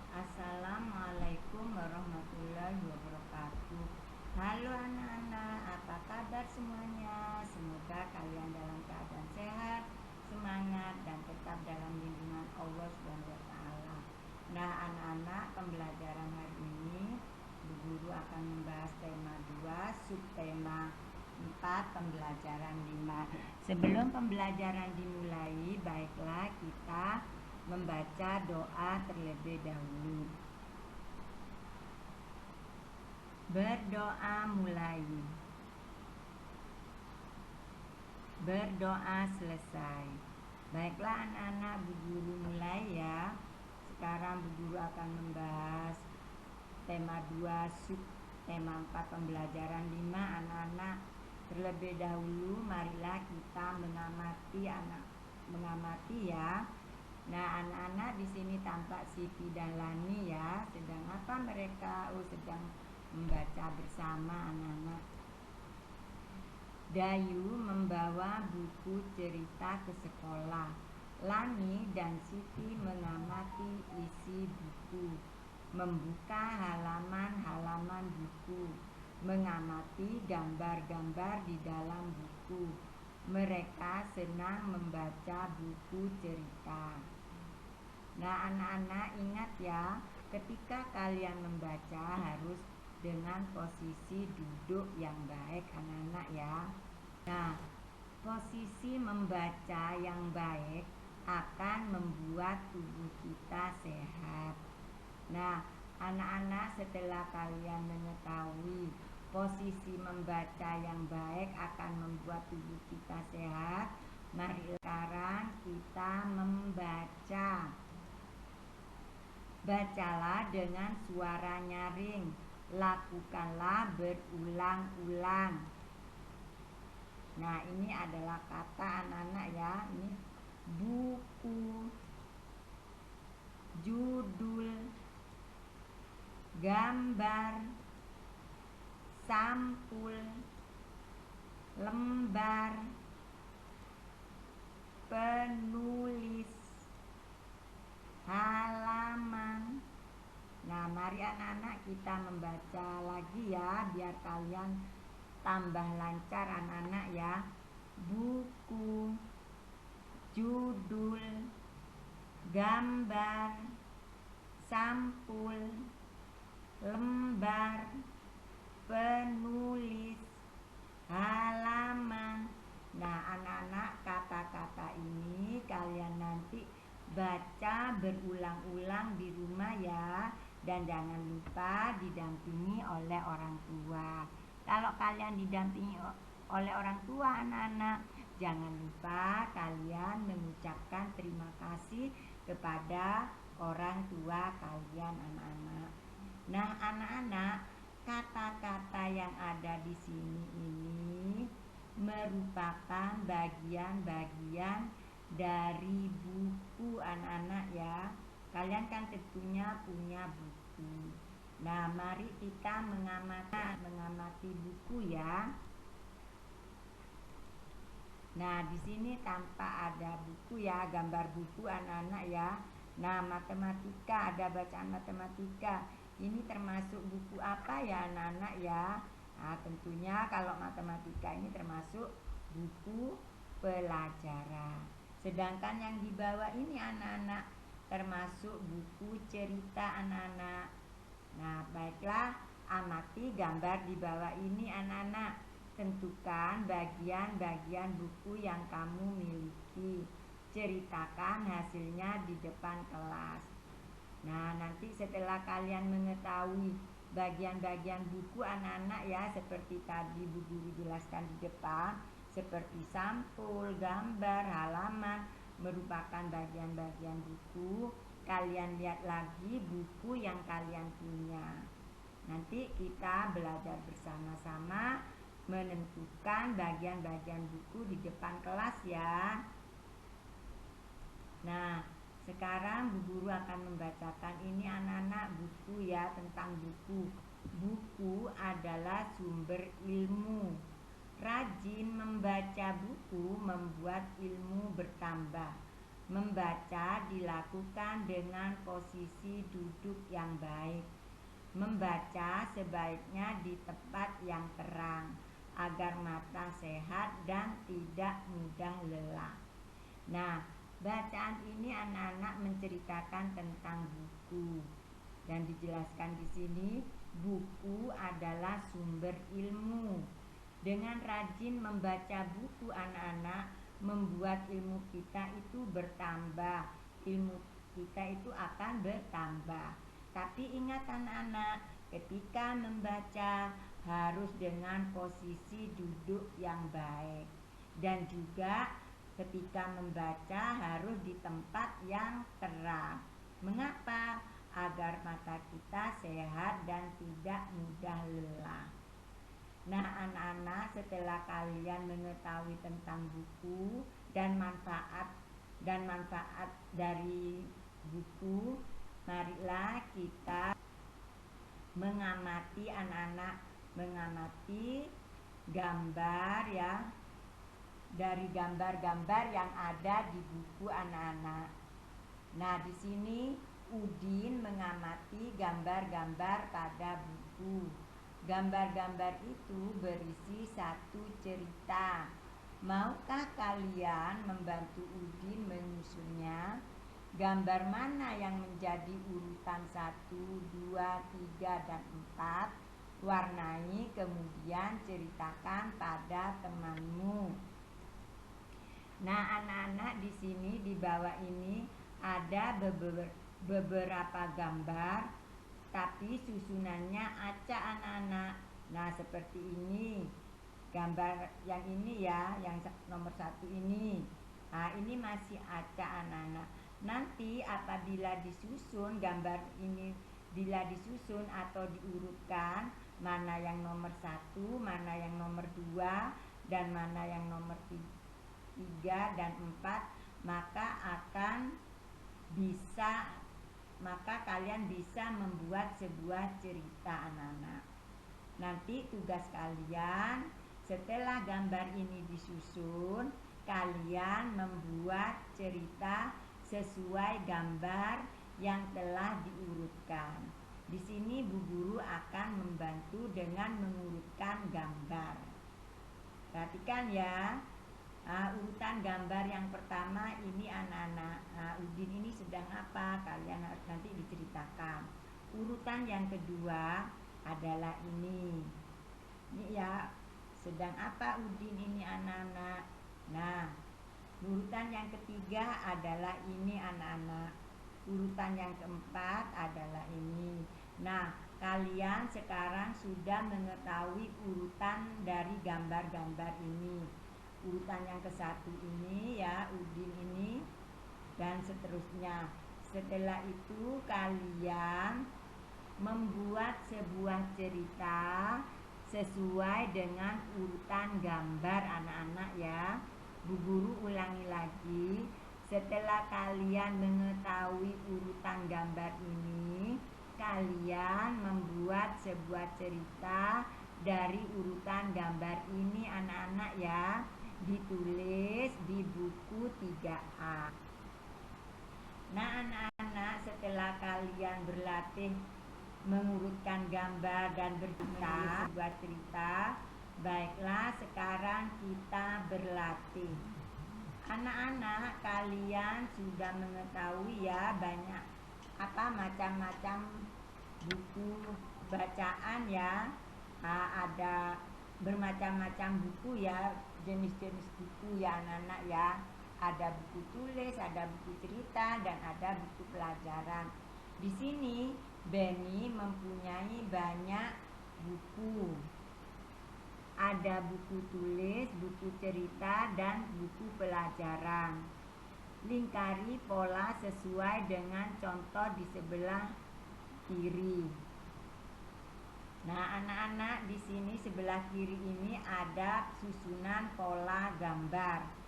Assalamualaikum warahmatullahi wabarakatuh. Halo anak-anak, apa kabar semuanya? Semoga kalian dalam keadaan sehat, semangat, dan tetap dalam lindungan Allah SWT. Nah anak-anak, pembelajaran hari ini Bu Guru akan membahas tema 2, subtema 4, pembelajaran 5. Sebelum pembelajaran dimulai, baiklah kita membaca doa terlebih dahulu. Berdoa mulai. Berdoa selesai. Baiklah anak-anak, Bu Guru mulai ya. Sekarang Bu Guru akan membahas tema 2, tema 4, pembelajaran 5. Anak-anak, terlebih dahulu marilah kita mengamati ya. Nah, anak-anak di sini tampak Siti dan Lani ya. Sedang apa mereka? Sedang membaca bersama anak-anak. Dayu membawa buku cerita ke sekolah. Lani dan Siti mengamati isi buku, membuka halaman-halaman buku, mengamati gambar-gambar di dalam buku. Mereka senang membaca buku cerita. Nah anak-anak ingat ya, ketika kalian membaca harus dengan posisi duduk yang baik anak-anak ya. Nah posisi membaca yang baik akan membuat tubuh kita sehat. Nah anak-anak, setelah kalian mengetahui posisi membaca yang baik akan membuat tubuh kita sehat, mari sekarang kita membaca. Bacalah dengan suara nyaring. Lakukanlah berulang-ulang. Nah ini adalah kata anak-anak ya. Ini buku, judul, gambar, sampul, lembar, penulis, halaman. Nah mari anak-anak kita membaca lagi ya, biar kalian tambah lancar anak-anak ya. Buku, judul, gambar, sampul, lembar, penulis, halaman. Nah anak-anak, kata-kata ini kalian nanti baca berulang-ulang di rumah ya. Dan jangan lupa didampingi oleh orang tua. Kalau kalian didampingi oleh orang tua anak-anak, jangan lupa kalian mengucapkan terima kasih kepada orang tua kalian anak-anak. Nah anak-anak, kata-kata yang ada di sini ini merupakan bagian-bagian dari buku anak-anak ya. Kalian kan tentunya punya buku. Nah mari kita mengamati buku ya. Nah di sini tampak ada buku ya, gambar buku anak-anak ya. Nah matematika, ada bacaan matematika. Ini termasuk buku apa ya anak-anak ya? Nah tentunya kalau matematika ini termasuk buku pelajaran. Sedangkan yang di bawah ini anak-anak termasuk buku cerita anak-anak. Nah baiklah, amati gambar di bawah ini anak-anak. Tentukan bagian-bagian buku yang kamu miliki. Ceritakan hasilnya di depan kelas. Nah nanti setelah kalian mengetahui bagian-bagian buku anak-anak ya, seperti tadi Bu Guru jelaskan di depan, seperti sampul, gambar, halaman, merupakan bagian-bagian buku. Kalian lihat lagi buku yang kalian punya. Nanti kita belajar bersama-sama menentukan bagian-bagian buku di depan kelas ya. Nah sekarang Bu Guru akan membacakan ini anak-anak buku ya, tentang buku. Buku adalah sumber ilmu. Rajin membaca buku membuat ilmu bertambah. Membaca dilakukan dengan posisi duduk yang baik. Membaca sebaiknya di tempat yang terang agar mata sehat dan tidak mudah lelah. Nah, bacaan ini anak-anak menceritakan tentang buku dan dijelaskan di sini buku adalah sumber ilmu. Dengan rajin membaca buku anak-anak membuat ilmu kita itu bertambah. Ilmu kita itu akan bertambah. Tapi ingat anak-anak, ketika membaca harus dengan posisi duduk yang baik. Dan juga ketika membaca harus di tempat yang terang. Mengapa? Agar mata kita sehat dan tidak mudah lelah. Nah anak-anak, setelah kalian mengetahui tentang buku dan manfaat dari buku, marilah kita mengamati anak-anak, mengamati gambar ya, dari gambar-gambar yang ada di buku anak-anak. Nah di sini Udin mengamati gambar-gambar pada buku. Gambar-gambar itu berisi satu cerita. Maukah kalian membantu Udin menyusunnya? Gambar mana yang menjadi urutan 1, 2, 3, dan 4? Warnai kemudian ceritakan pada temanmu. Nah anak-anak, di sini di bawah ini ada beberapa gambar, tapi susunannya acak anak-anak. Nah seperti ini gambar yang ini ya, yang nomor 1 ini. Nah ini masih acak anak-anak. Nanti apabila disusun gambar ini, bila disusun atau diurutkan, mana yang nomor 1, mana yang nomor 2, dan mana yang nomor 3 dan 4, maka kalian bisa membuat sebuah cerita anak-anak. Nanti tugas kalian setelah gambar ini disusun, kalian membuat cerita sesuai gambar yang telah diurutkan. Di sini Bu Guru akan membantu dengan mengurutkan gambar. Perhatikan ya. Urutan gambar yang pertama ini anak-anak. Udin ini sedang apa? Kalian harus nanti diceritakan. Urutan yang kedua adalah ini. Ini ya, sedang apa Udin ini anak-anak? Nah, urutan yang ketiga adalah ini anak-anak. Urutan yang keempat adalah ini. Nah, kalian sekarang sudah mengetahui urutan dari gambar-gambar ini. Urutan yang ke-1 ini ya, Udin ini, dan seterusnya. Setelah itu kalian membuat sebuah cerita sesuai dengan urutan gambar anak-anak ya. Bu Guru ulangi lagi. Setelah kalian mengetahui urutan gambar ini, kalian membuat sebuah cerita dari urutan gambar ini anak-anak ya. Ditulis di buku 3A. Nah anak-anak, setelah kalian berlatih mengurutkan gambar dan bercerita sebuah cerita, baiklah sekarang kita berlatih. Anak-anak, kalian sudah mengetahui ya banyak macam-macam buku bacaan ya. Ada bermacam-macam buku ya, jenis-jenis buku ya anak-anak ya. Ada buku tulis, ada buku cerita, dan ada buku pelajaran. Di sini Beni mempunyai banyak buku. Ada buku tulis, buku cerita, dan buku pelajaran. Lingkari pola sesuai dengan contoh di sebelah kiri. Nah, anak-anak, di sini sebelah kiri ini ada susunan pola gambar.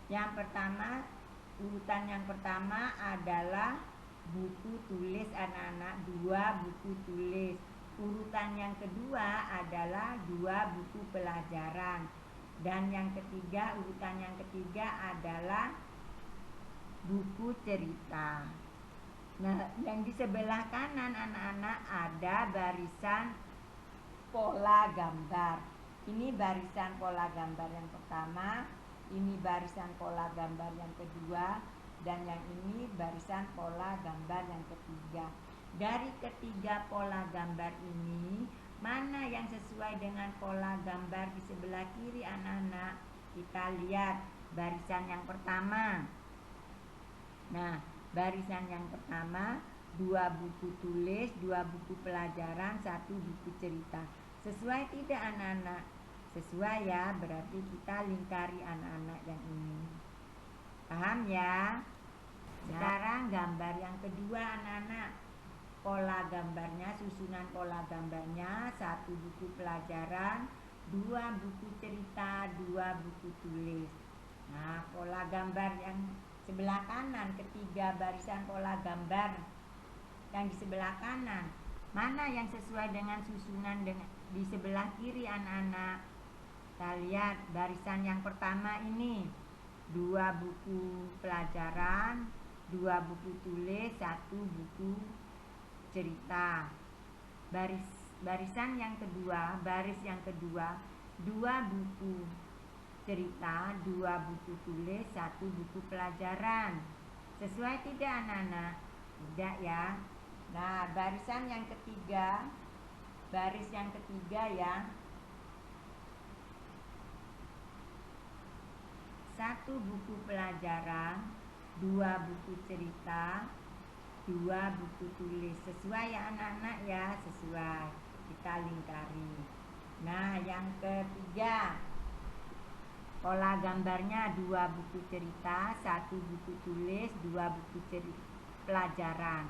Yang pertama, urutan yang pertama adalah buku tulis anak-anak, 2 buku tulis. Urutan yang kedua adalah 2 buku pelajaran. Dan yang ketiga, urutan yang ketiga adalah buku cerita. Nah, yang di sebelah kanan anak-anak ada barisan pola gambar. Ini barisan pola gambar yang pertama, ini barisan pola gambar yang kedua, dan yang ini barisan pola gambar yang ketiga. Dari ketiga pola gambar ini, mana yang sesuai dengan pola gambar di sebelah kiri anak-anak? Kita lihat barisan yang pertama. Nah, barisan yang pertama 2 buku tulis, 2 buku pelajaran, 1 buku cerita. Sesuai tidak anak-anak? Sesuai ya, berarti kita lingkari anak-anak yang ini. Paham ya? Sekarang gambar yang kedua anak-anak. Pola gambarnya, susunan pola gambarnya 1 buku pelajaran, 2 buku cerita, 2 buku tulis. Nah, pola gambar yang sebelah kanan, ketiga barisan pola gambar yang di sebelah kanan, mana yang sesuai dengan susunan di sebelah kiri anak-anak? Kita lihat barisan yang pertama ini 2 buku pelajaran, 2 buku tulis, 1 buku cerita. Barisan yang kedua, baris yang kedua 2 buku cerita, 2 buku tulis, 1 buku pelajaran. Sesuai tidak anak-anak? Tidak ya. Nah, barisan yang ketiga, baris yang ketiga ya, 1 buku pelajaran, 2 buku cerita, 2 buku tulis. Sesuai ya anak-anak ya? Sesuai. Kita lingkari. Nah, yang ketiga, pola gambarnya 2 buku cerita, 1 buku tulis, 2 buku pelajaran.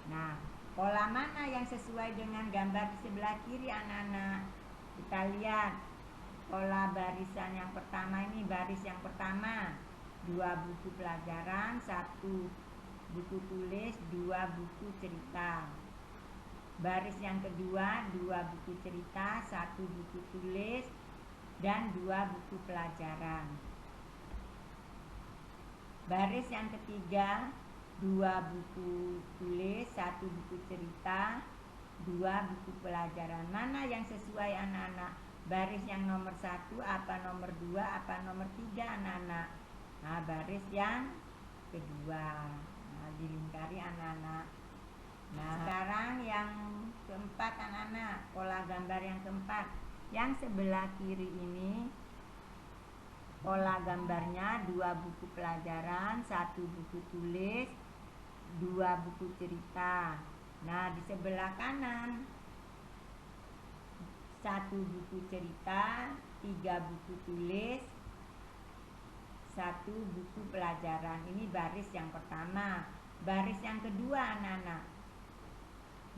Nah, pola mana yang sesuai dengan gambar di sebelah kiri anak-anak? Kita lihat pola barisan yang pertama ini, baris yang pertama 2 buku pelajaran, 1 buku tulis, 2 buku cerita. Baris yang kedua 2 buku cerita, 1 buku tulis, dan 2 buku pelajaran. Baris yang ketiga 2 buku tulis, 1 buku cerita, 2 buku pelajaran. Mana yang sesuai anak-anak? Baris yang nomor 1 apa nomor 2 apa nomor 3 anak-anak? Nah, baris yang kedua. Nah, dilingkari anak-anak. Nah, sekarang yang keempat anak-anak, pola gambar yang keempat. Yang sebelah kiri ini pola gambarnya 2 buku pelajaran, 1 buku tulis, 2 buku cerita. Nah, di sebelah kanan 1 buku cerita, 3 buku tulis, 1 buku pelajaran. Ini baris yang pertama. Baris yang kedua anak-anak.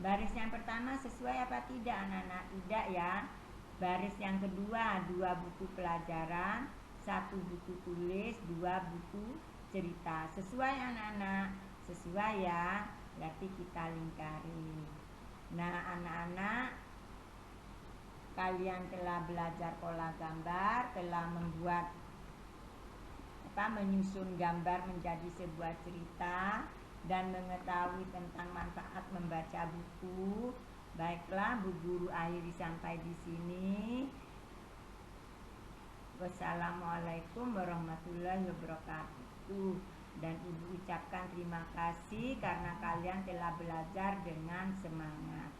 Baris yang pertama sesuai apa tidak anak-anak? Tidak ya. Baris yang kedua 2 buku pelajaran, 1 buku tulis, 2 buku cerita. Sesuai anak-anak? Sesuai ya. Berarti kita lingkari. Nah, anak-anak, kalian telah belajar pola gambar, telah membuat menyusun gambar menjadi sebuah cerita, dan mengetahui tentang manfaat membaca buku. Baiklah, Bu Guru akhiri sampai di sini. Wassalamualaikum warahmatullahi wabarakatuh. Dan Ibu ucapkan terima kasih karena kalian telah belajar dengan semangat.